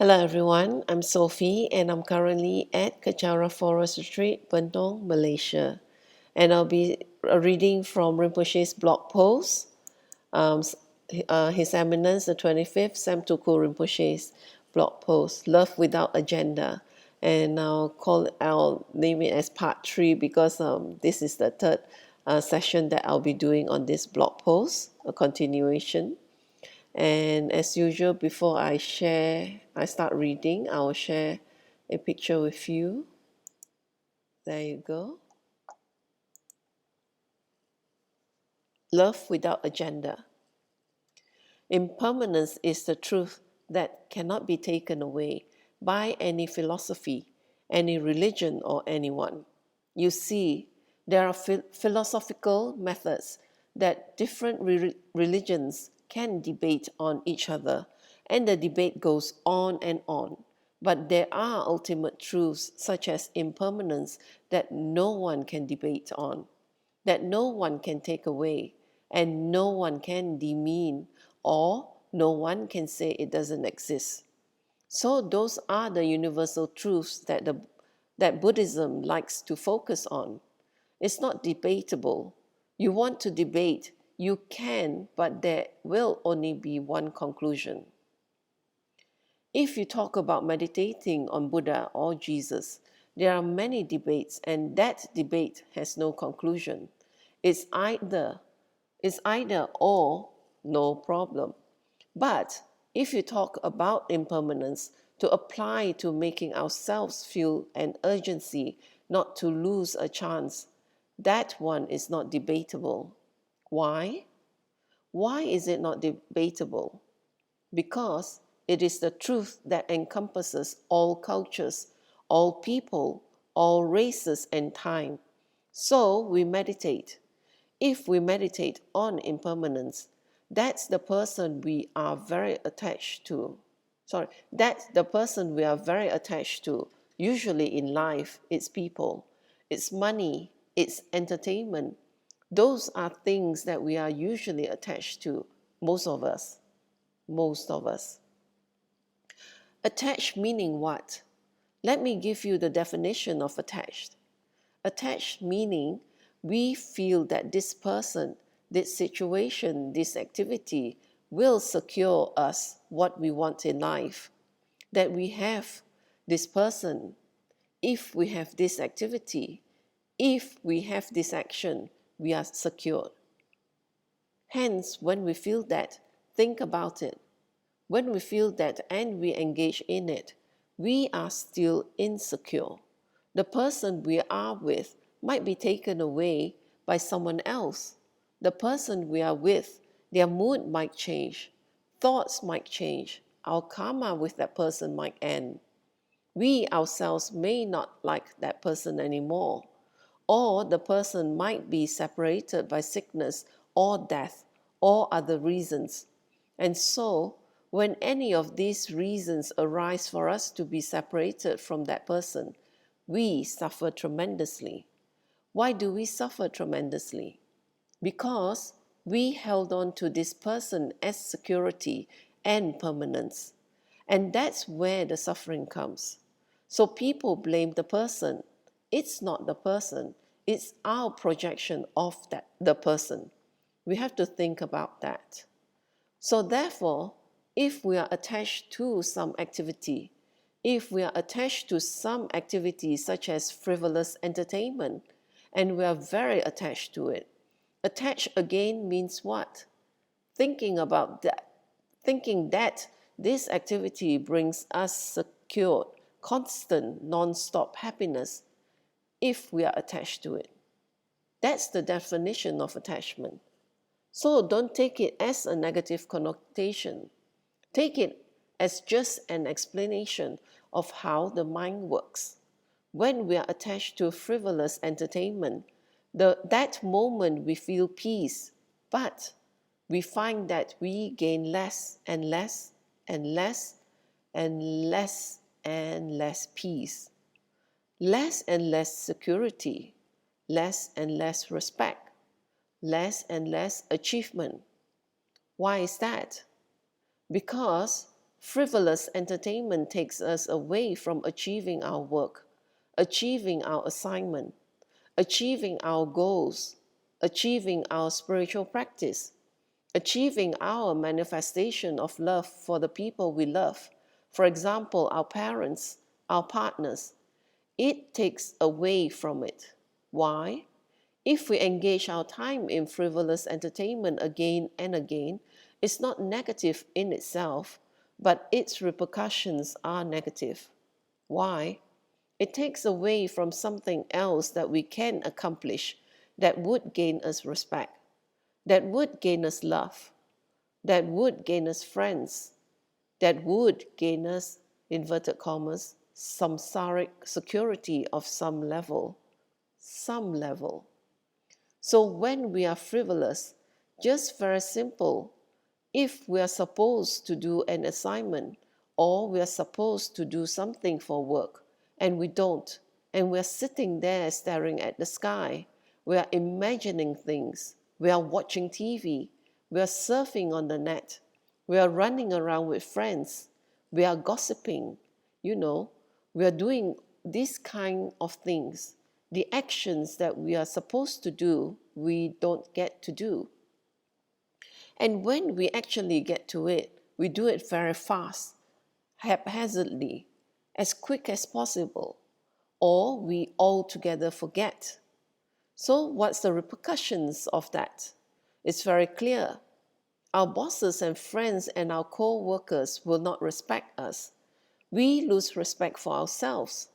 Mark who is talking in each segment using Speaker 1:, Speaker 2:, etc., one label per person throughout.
Speaker 1: Hello everyone, I'm Sophie and I'm currently at Kechara Forest Retreat, Bentong, Malaysia. And I'll be reading from Rinpoche's blog post, His Eminence the 25th Sam Tuku Rinpoche's blog post, Love Without Agenda. And I'll name it as part 3 because this is the third session that I'll be doing on this blog post, a continuation. And as usual, before I start reading, I will share a picture with you. There you go. Love without agenda. Impermanence is the truth that cannot be taken away by any philosophy, any religion, or anyone. You see, there are philosophical methods that different religions can debate on each other, and the debate goes on and on. But there are ultimate truths such as impermanence that no one can debate on, that no one can take away, and no one can demean, or no one can say it doesn't exist. So those are the universal truths that Buddhism likes to focus on. It's not debatable. You want to debate, you can, but there will only be one conclusion. If you talk about meditating on Buddha or Jesus, there are many debates, and that debate has no conclusion. It's either or, no problem. But if you talk about impermanence to apply to making ourselves feel an urgency not to lose a chance, that one is not debatable. Why? Why is it not debatable? Because it is the truth that encompasses all cultures, all people, all races and time. So we meditate. If we meditate on impermanence, that's the person we are very attached to. That's the person we are very attached to. Usually in life, it's people, it's money, it's entertainment. Those are things that we are usually attached to, most of us. Most of us. Attached meaning what? Let me give you the definition of attached. Attached meaning we feel that this person, this situation, this activity will secure us what we want in life. That we have this person, if we have this activity, if we have this action, we are secured. Hence, when we feel that, think about it. When we feel that and we engage in it, we are still insecure. The person we are with might be taken away by someone else. The person we are with, their mood might change, thoughts might change, our karma with that person might end. We ourselves may not like that person anymore, or the person might be separated by sickness or death or other reasons. And so, when any of these reasons arise for us to be separated from that person, we suffer tremendously. Why do we suffer tremendously? Because we held on to this person as security and permanence. And that's where the suffering comes. So people blame the person. It's not the person, it's our projection of the person. We have to think about that. So therefore, if we are attached to some activity, if we are attached to some activity such as frivolous entertainment, and we are very attached to it, attached again means what? Thinking that this activity brings us secured, constant, non-stop happiness if we are attached to it. That's the definition of attachment. So don't take it as a negative connotation. Take it as just an explanation of how the mind works. When we are attached to frivolous entertainment, that moment we feel peace, but we find that we gain less and less and less and less and less peace, less and less security, less and less respect, less and less achievement. Why is that? Because Frivolous entertainment takes us away from achieving our work, achieving our assignment, achieving our goals, achieving our spiritual practice, achieving our manifestation of love for the people we love, for example, our parents, our partners. It takes away from it. Why? If we engage our time in frivolous entertainment again and again, it's not negative in itself, but its repercussions are negative. Why? It takes away from something else that we can accomplish that would gain us respect, that would gain us love, that would gain us friends, that would gain us, inverted commas, samsaric security of some level. Some level. So when we are frivolous, just very simple, if we are supposed to do an assignment or we are supposed to do something for work and we don't, and we are sitting there staring at the sky, we are imagining things, we are watching TV, we are surfing on the net, we are running around with friends, we are gossiping, we are doing these kind of things. The actions that we are supposed to do, we don't get to do. And when we actually get to it, we do it very fast, haphazardly, as quick as possible, or we altogether forget. So what's the repercussions of that? It's very clear. Our bosses and friends and our co-workers will not respect us. We lose respect for ourselves.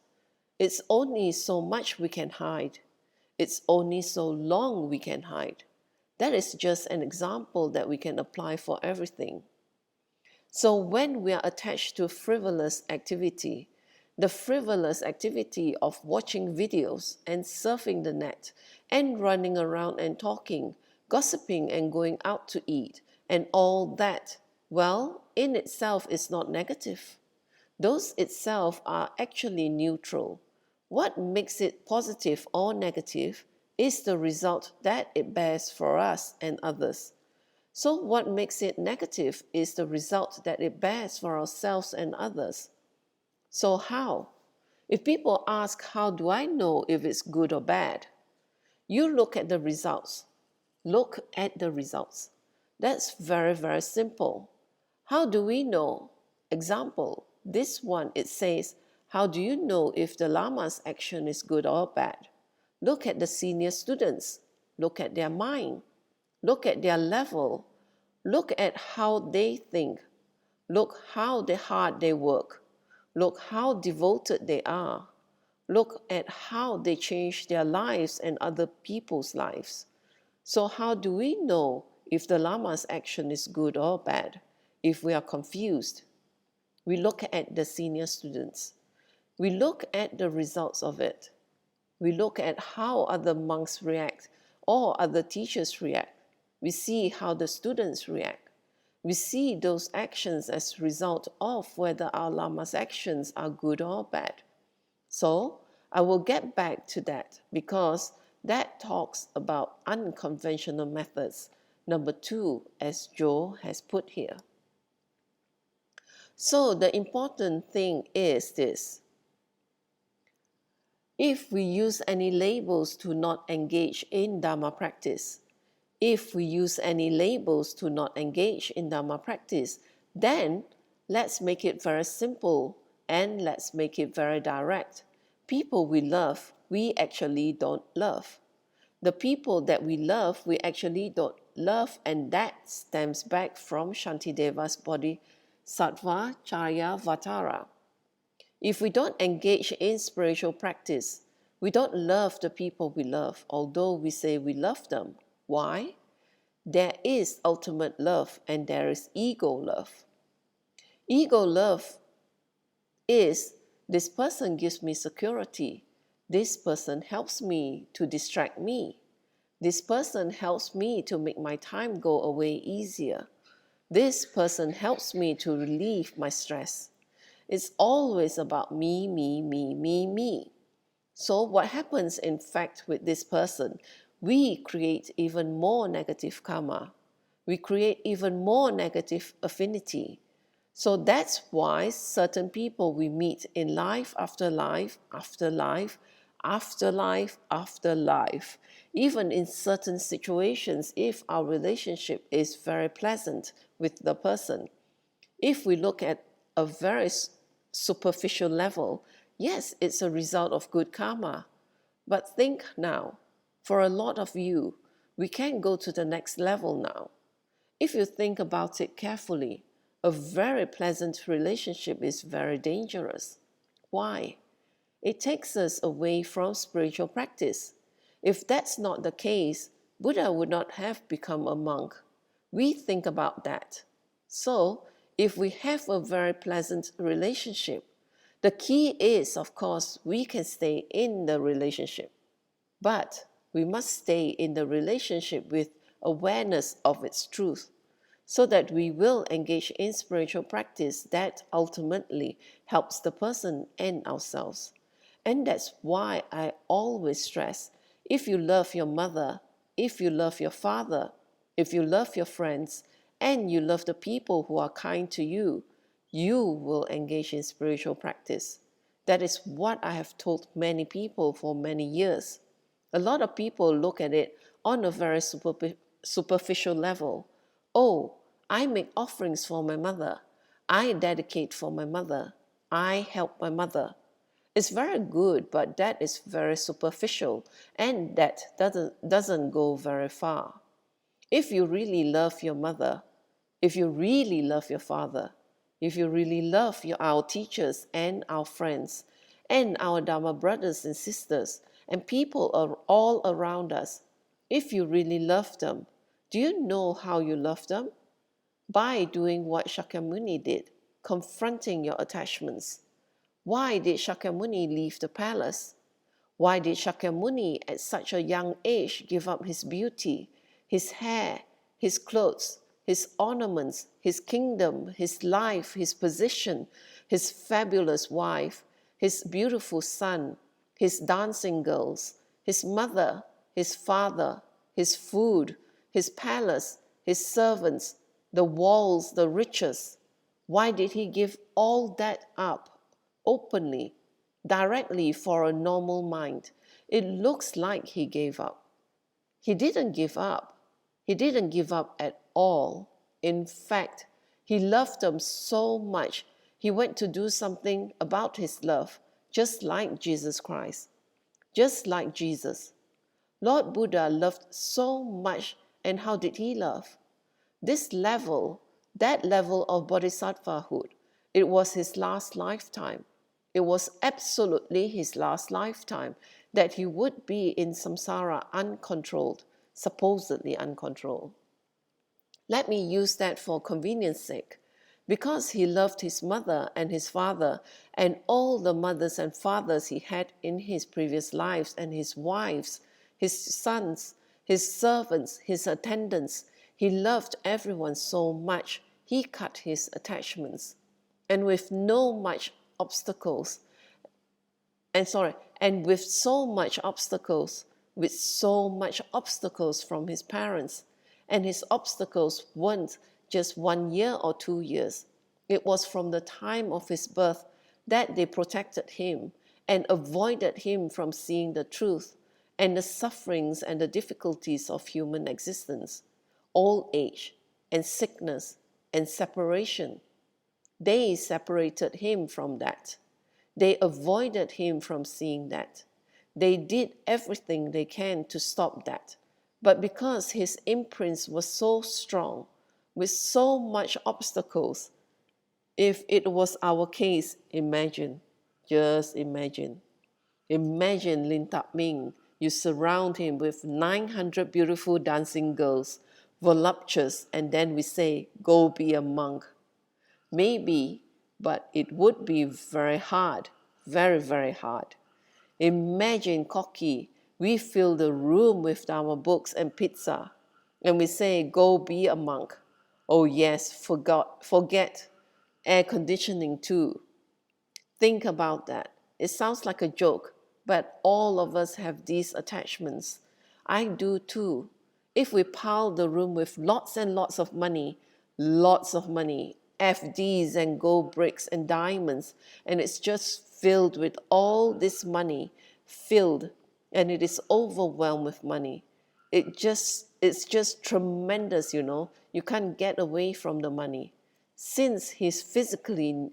Speaker 1: It's only so much we can hide. It's only so long we can hide. That is just an example that we can apply for everything. So when we are attached to frivolous activity, the frivolous activity of watching videos and surfing the net and running around and talking, gossiping and going out to eat and all that, well, in itself is not negative. Those itself are actually neutral. What makes it positive or negative is the result that it bears for us and others. So what makes it negative is the result that it bears for ourselves and others. So how? If people ask, how do I know if it's good or bad? You look at the results. Look at the results. That's very, very simple. How do we know? Example, this one, it says, how do you know if the Lama's action is good or bad? Look at the senior students. Look at their mind. Look at their level. Look at how they think. Look how hard they work. Look how devoted they are. Look at how they change their lives and other people's lives. So how do we know if the Lama's action is good or bad? If we are confused, we look at the senior students. We look at the results of it. We look at how other monks react or other teachers react. We see how the students react. We see those actions as a result of whether our Lama's actions are good or bad. So I will get back to that because that talks about unconventional methods. Number 2, as Joe has put here. So the important thing is this. If we use any labels to not engage in Dharma practice, if we use any labels to not engage in Dharma practice, then let's make it very simple and let's make it very direct. People we love, we actually don't love. The people that we love, we actually don't love, and that stems back from Shantideva's Bodhisattva Charya Vatara. If we don't engage in spiritual practice, we don't love the people we love, although we say we love them. Why? There is ultimate love and there is ego love. Ego love is, this person gives me security. This person helps me to distract me. This person helps me to make my time go away easier. This person helps me to relieve my stress. It's always about me, me, me, me, me. So what happens in fact with this person? We create even more negative karma. We create even more negative affinity. So that's why certain people we meet in life after life, after life, after life, after life, even in certain situations, if our relationship is very pleasant with the person, if we look at a very superficial level, yes, it's a result of good karma. But think now, for a lot of you, we can go to the next level now. If you think about it carefully, a very pleasant relationship is very dangerous. Why? It takes us away from spiritual practice. If that's not the case, Buddha would not have become a monk. We think about that. So, if we have a very pleasant relationship, the key is, of course, we can stay in the relationship. But we must stay in the relationship with awareness of its truth, so that we will engage in spiritual practice that ultimately helps the person and ourselves. And that's why I always stress, if you love your mother, if you love your father, if you love your friends, and you love the people who are kind to you, you will engage in spiritual practice. That is what I have told many people for many years. A lot of people look at it on a very superficial level. Oh, I make offerings for my mother. I dedicate for my mother. I help my mother. It's very good, but that is very superficial, and that doesn't go very far. If you really love your mother, if you really love your father, if you really love our teachers and our friends, and our Dharma brothers and sisters, and people are all around us, if you really love them, do you know how you love them? By doing what Shakyamuni did, confronting your attachments. Why did Shakyamuni leave the palace? Why did Shakyamuni at such a young age give up his beauty, his hair, his clothes, his ornaments, his kingdom, his life, his position, his fabulous wife, his beautiful son, his dancing girls, his mother, his father, his food, his palace, his servants, the walls, the riches? Why did he give all that up openly, directly for a normal mind? It looks like he gave up. He didn't give up. He didn't give up at all. In fact, he loved them so much, he went to do something about his love, just like Jesus Christ, just like Jesus. Lord Buddha loved so much, and how did he love? This level, that level of bodhisattvahood, it was his last lifetime. It was absolutely his last lifetime that he would be in samsara uncontrolled, supposedly uncontrolled. Let me use that for convenience sake. Because he loved his mother and his father and all the mothers and fathers he had in his previous lives, and his wives, his sons, his servants, his attendants, he loved everyone so much, he cut his attachments. And with no much obstacles, and with so much obstacles, from his parents. And his obstacles weren't just 1 year or 2 years. It was from the time of his birth that they protected him and avoided him from seeing the truth and the sufferings and the difficulties of human existence, old age and sickness and separation. They separated him from that. They avoided him from seeing that. They did everything they can to stop that. But because his imprints were so strong, with so much obstacles, if it was our case, imagine, just imagine. Imagine Lin Tak Ming, you surround him with 900 beautiful dancing girls, voluptuous, and then we say, go be a monk. Maybe, but it would be very hard, very, very hard. Imagine cocky, we fill the room with our books and pizza, and we say, go be a monk. Oh yes, forget air conditioning too. Think about that. It sounds like a joke, but all of us have these attachments. I do too. If we pile the room with lots and lots of money, FDs and gold bricks and diamonds, and it's just filled with all this money, filled, and it is overwhelmed with money. It's just tremendous, you know. You can't get away from the money. Since he's physically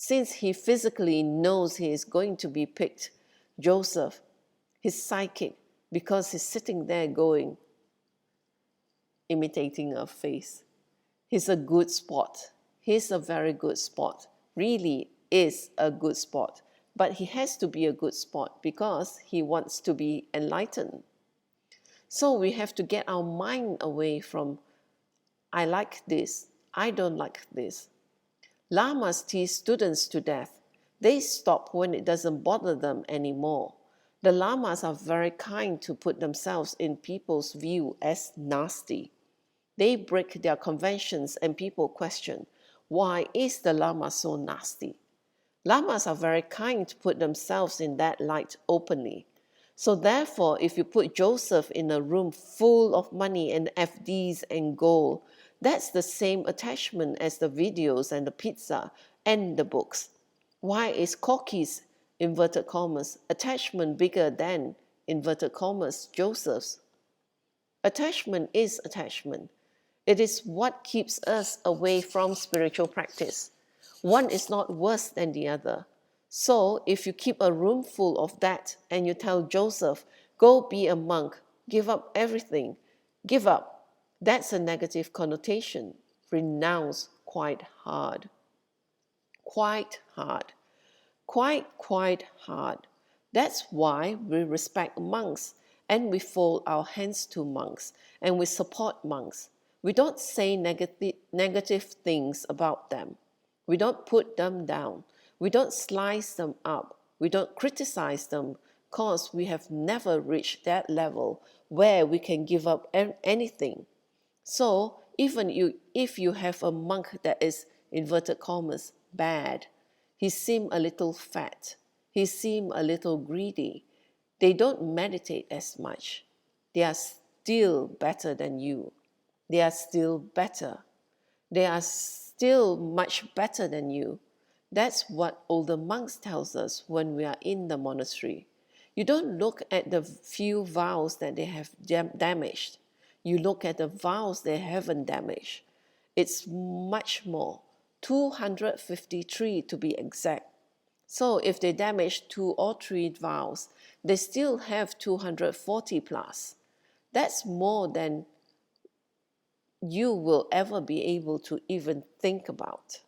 Speaker 1: since he physically knows he is going to be picked, Joseph, his psychic, because he's sitting there going, imitating a face. He's a good sport. He's a very good sport. Really is a good sport. But he has to be a good sport because he wants to be enlightened. So we have to get our mind away from, I like this, I don't like this. Lamas tease students to death. They stop when it doesn't bother them anymore. The lamas are very kind to put themselves in people's view as nasty. They break their conventions and people question, why is the lama so nasty? Lamas are very kind to put themselves in that light openly. So therefore, if you put Joseph in a room full of money and FDs and gold, that's the same attachment as the videos and the pizza and the books. Why is Corky's, inverted commas, attachment bigger than, inverted commas, Joseph's? Attachment is attachment. It is what keeps us away from spiritual practice. One is not worse than the other. So if you keep a room full of that and you tell Joseph, go be a monk, give up everything, give up, that's a negative connotation. Renounce quite hard. Quite hard. Quite hard. That's why we respect monks and we fold our hands to monks and we support monks. We don't say negative things about them. We don't put them down. We don't slice them up. We don't criticize them because we have never reached that level where we can give up anything. So even if you have a monk that is, inverted commas, bad, he seems a little fat, he seems a little greedy, they don't meditate as much, they are still better than you. They are still better. They are still much better than you. That's what older monks tells us when we are in the monastery. You don't look at the few vows that they have damaged. You look at the vows they haven't damaged. It's much more, 253 to be exact. So if they damage 2 or 3 vows, they still have 240 plus. That's more than you will ever be able to even think about.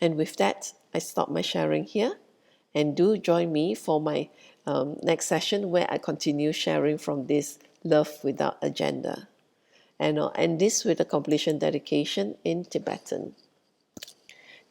Speaker 1: And with that, I stop my sharing here. And do join me for my next session where I continue sharing from this Love Without Agenda. And I'll end this with a completion dedication in Tibetan.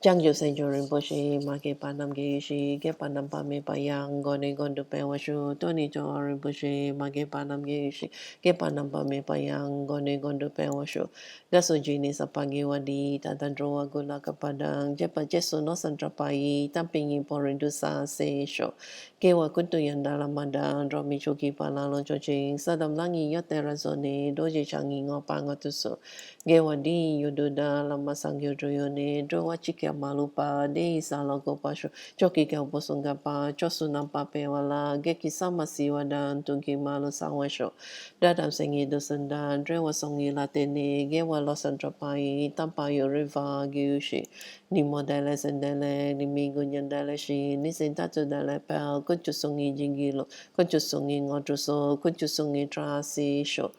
Speaker 1: Jang yo sen jo rinpoche ma ke pa nam ge shi ke pa nam pa me pa yang go ne gon do pe wa shu to ni jo rinpoche ma ke pa nam ge shi ke pa nam pa me pa yang go ne gon do pe wa shu da so ji ni sa pa ge wa di ta tan ro wa go la ka pa dang je pa je so no san tra pa yi tam pin yin po rin du sa se sho ke wa kun tu yan da la ma da ro mi chu ki pa la lo cho jing sa dam lang yi yo te ra so ne do je chang yi ngo pa ngo tu so ge wa di yu du da la ma sang yu jo yo ne do wa chi ke malupa de sa la go pa shu choki ke bo sung ga pa cho su nam pa pe wala ge ki sa ma si wa dan tu ki ma lo sa wa shu da dam sing yi do san dan dre wa song yi la te ne ge wa lo san tra pa yi tam pa yo river ge yu shi ni mo de le sen de le ni mi gu nyan de le shi ni sen ta tu de le pa kun chu sung yi jing gi lo kun chu sung yi ngo tu so kun chu sung yi tra si shu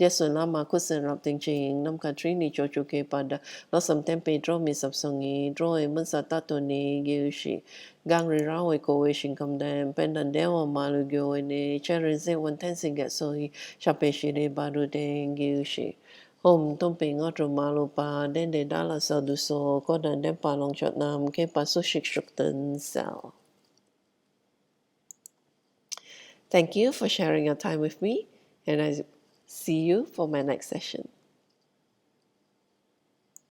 Speaker 1: Yesu lama kusen rap ting ching nam ka trini cho chu ke pada lo sam tempe dro mi sap songi dro e mun sa ta to ni ge shi gang ri ra we ko we shin kam dem pen dan de wa ma lu gyo we ne cherin se won ten sing get so hi cha pe shi de ba ru de ge shi hom tom pe ngo tro ma lu pa den de da la sa du so ko dan de pa long chot nam ke pa so shik shuk ten sel. Thank you for sharing your time with me, and I see you for my next session.